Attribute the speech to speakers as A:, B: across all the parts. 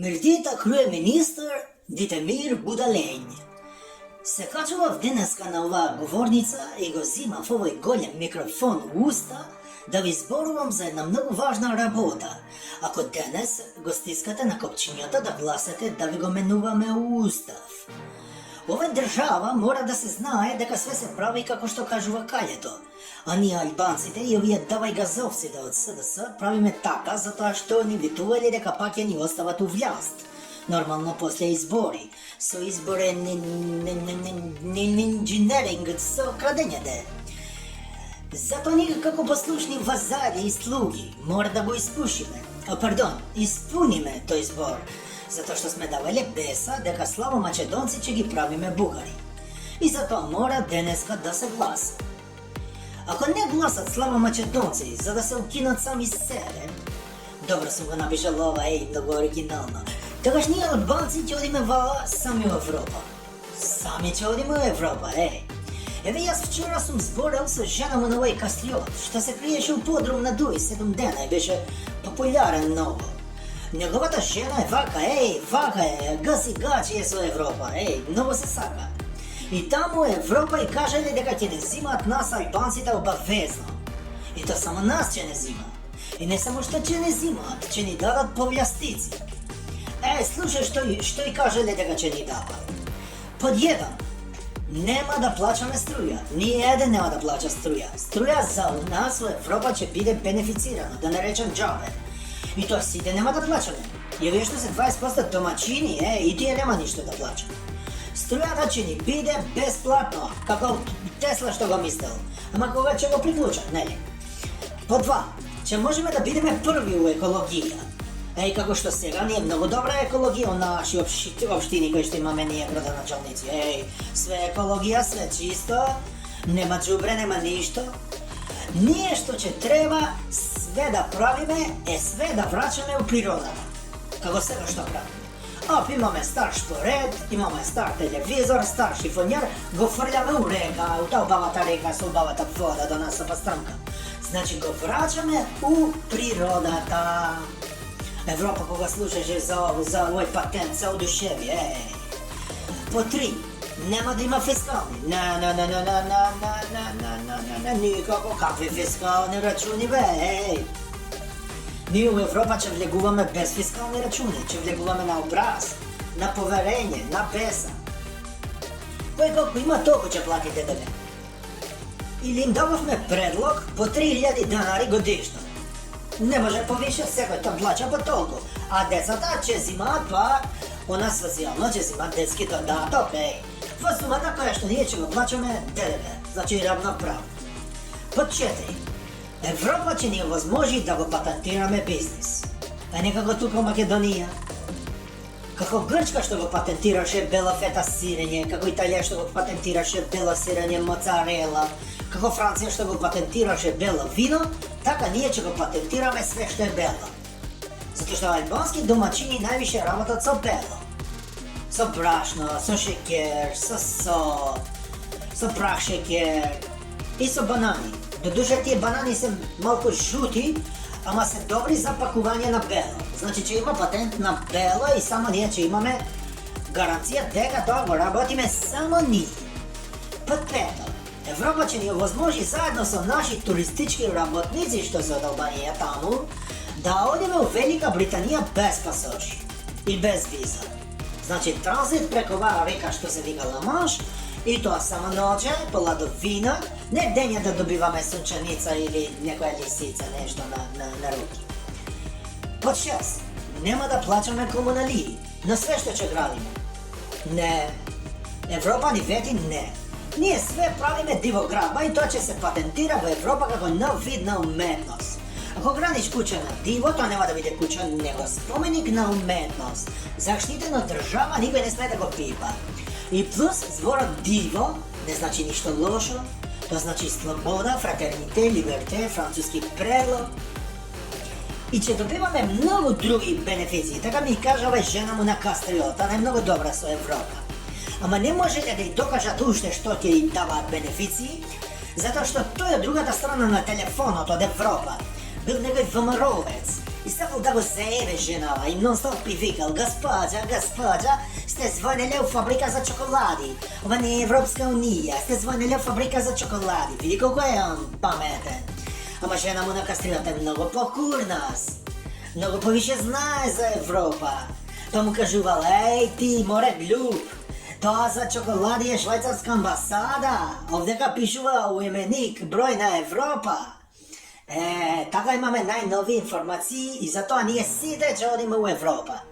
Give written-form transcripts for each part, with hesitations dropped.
A: Мирдита kryeministër Ditemir Budalej. Se kaçova dneska na ova govornica и го взимав овој голем микрофон у уста да ви зборувам за една многу важна работа. Ако денес го стискате на копчињата да гласате да ви го менуваме у устав. Ова држава мора да се знае дека све се прави како што кажува каљето. А ние албанците и овие давај газовците од СДС правиме така затоа што ни витувале дека пак ќе ни остават у власт. Нормално после избори. Со изборен инженеринг со крадењата. Затоа ние како послушни вазали и слуги мора да го испуниме тој збор. Затоа што сме давале беса дека слабо македонци ќе ги правиме бугари. И затоа мора денеска да се гласа. Ако не гласат слабо македонци за да се укинат сами себе, добро сум го напишал ова, многу оригинално, тогаш ние албанци ќе одиме сами во Европа. Сами ќе одиме во Европа, Еве јас вчера сум зборел со жена му на овој кастриот, што се криеше у подрум на Дуј 7 дена и беше популярен многу. Неговата жена е вака е, гаси гачи е со Европа, многу се сака. И таму Европа и кажале дека ќе не зимаат нас албанците обавезно. И то само нас ќе не зимаат. И не само што ќе не зимаат, ќе ни дадат повластици. Слушај што и кажале дека ќе ни дадат. Под 1. Нема да плачаме струја. Ние еден нема да плача струја. Струја за нас во Европа ќе биде бенефицирано, да не речем џабе. И тоа сите нема да плачаме. Ја вие што се 20% домачини, и тие нема ништо да плачат. Струјата ќе ни биде бесплатно, како Тесла што го мислел. Ама кога ќе го приклучат, нели? По 2. Ќе можеме да бидеме први у екологија. Како што сега ни е многу добра екологија у наши општини кои што имаме ние градоначалници. Све екологија, све чисто, нема џубре, нема ништо. Ние што ќе треба све да правиме све да врачаме у природата. Како сега што правиме. Имаме стар шпоред, имаме стар телевизор, стар шифонјер, го фрљаме у река, у таа убавата река со убавата вода до нас со пастранка. Значи го врачаме у природата. Европа кога слушаше за овој патент за одушевие, По 3. Нема да има фискални. Никако, какви фискални рачуни, Ние у Европа ќе влегуваме без фискални рачуни, ќе влегуваме на образ, на поверење, на беса. Кој колку има, толку ќе плати ДДВ. Или им дававме предлог по 3000 денари годишно. Не може повише, секој тоа плача по толку. А децата ќе зимаат она социјално ќе зимаат детски додаток, во сумата која што ние ќе го плачаме ДДВ, значи равноправно. Под 4. Европа ќе ни овозможи да го патентираме бизнис. Не како тука во Македонија. Како Грчка што го патентираше бело фета сирење, како Италија што го патентираше бело сирење моцарела, како Франција што го патентираше бело вино, така ние ќе го патентираме све што е бело. Затоа што албански домачини највише работат со бело. Со брашно, со шеќер, со сол, со прах шеќер и со банани. Додуше тие банани се малку жути, ама се добри за пакување на бело. Значи ќе има патент на бело и само ние ќе имаме гаранција дека тоа го работиме само ние. Под 5. Европа ќе ни овозможи заедно со наши туристички работници што се од Албанија таму, да одиме у Велика Британија без пасоши и без виза. Значи транзит преку оваа река што се вика Ла-Манш, и тоа само ноќе, поладовина, не дења да добиваме сонченица или некоја лисица, нешто на руки. Под 6. Нема да плачаме комуналии на све што ќе градиме. Не. Европа ни вети не. Ние све правиме дивоградба и тоа ќе се патентира во Европа како нов вид на уметност. Ако градиш куќа на диво, тоа нема да биде куќа, него споменик на уметност. Заштитен од држава, никој не сме да го пипа. И плюс, зборот диво не значи ништо лошо, тоа значи слобода, фратерните, либерте, француски предлог. И ќе добиваме многу други бенефиции, така ми кажа овај жена му на кастриот, она е многу добра со Европа. Ама не може да ја докажат уште што ќе им даваат бенефиции, затоа што тој од другата страна на телефонот од Европа бил некој ВМРО-вец И ставал да го заебе женава и нон-стоп би викал: Господа, сте звонили у фабрика за чоколади. Ова не е Европска унија, сте звонили у фабрика за чоколади. Види колко е он паметен. Ама жена му на кастрилата е много по-курнас. Много повише знае за Европа. Тоа му кажувал: еј ти, море глуп. Тоа за чоколади е швајцарска амбасада. Овдека пишува у именик број на Европа. Така имаме најнови информации и затоа ние сите ќе одиме у Европа.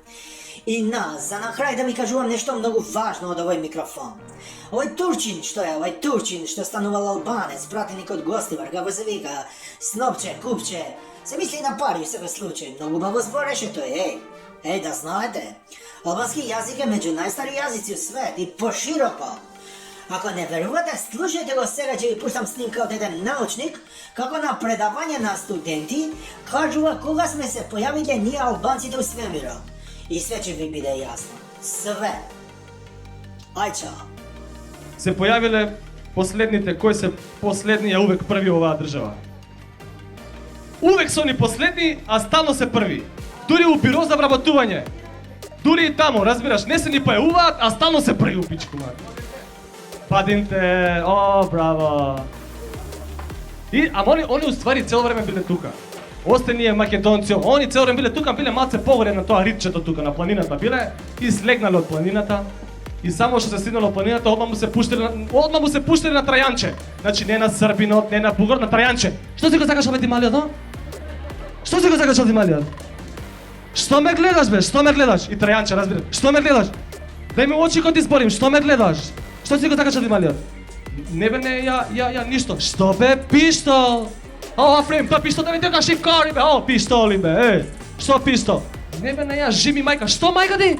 A: И за на крај да ми кажувам нешто многу важно од овој микрофон. Овој турчин што станувал албанец, пратеник од Гостивар, како се вика, снопче, купче, се мисли на пари во секој случај, многу убаво збореше тој, Ей, да знаете, албански јазик е меѓу најстари јазици у свет и пошироко. Ако не верувате, слушајте го сега, ќе ви пуштам снимка од еден научник, како на предавање на студенти, кажува кога сме се појавиле ние албанците у свемирот. И све ќе ви биде јасно. Све. Ај, чао.
B: Се појавиле последните, кои се последни, а увек први оваа држава. Увек се они последни, а стално се први. Дури у биро за вработување. Дури и таму, разбираш, не се ни појавуваат, а стално се први у пичку, мар. Падимте, браво. Ама они уствари цело време биле тука. Осте ние македонци, они цело време биле тука, биле малце погоре на тоа ритчето тука на планината биле и слегнале од планината. И само што се стигнало од планината, одма му се пуштиле на Трајанче. Значи не на Србинот, не на Бугар, на Трајанче. Што си го сакаш овде малиот, но? Што си го сакаш овде малиот? Што ме гледаш бе? Што ме гледаш? И Трајанче, разбира. Што ме гледаш? Дај ми очи кога ти зборим, што ме гледаш? Што си го сакаш овде малиот? Не бе, не, ја, ништо. Што бе, пиштол? Афрем, па пиштол да ми дека шикари бе, пиштоли бе, Што пиштол? Не бе, не, ја, жими мајка. Што мајка ти?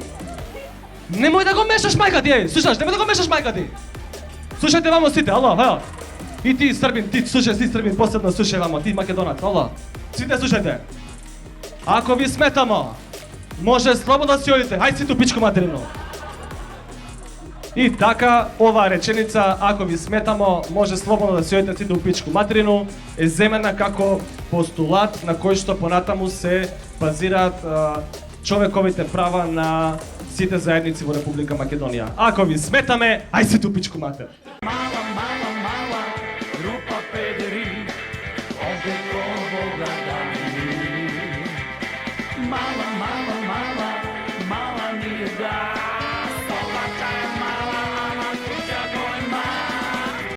B: Немој да го мешаш мајка ти, слушаш, немој да го мешаш мајка ти. Слушајте вамо сите, ало. И ти Србин, ти слушај, си Србин, посебно слушај вамо, ти македонец, ало. Сите слушајте. Ако ви сметамо, може слободно да си одите, хај си ту пичку материно. И така, оваа реченица, ако ви сметамо, може слободно да си одите сите у пичку материну, е земена како постулат на кој што понатаму се базираат човековите права на сите заедници во Република Македонија. Ако ви сметаме, ај се ту пичку матер.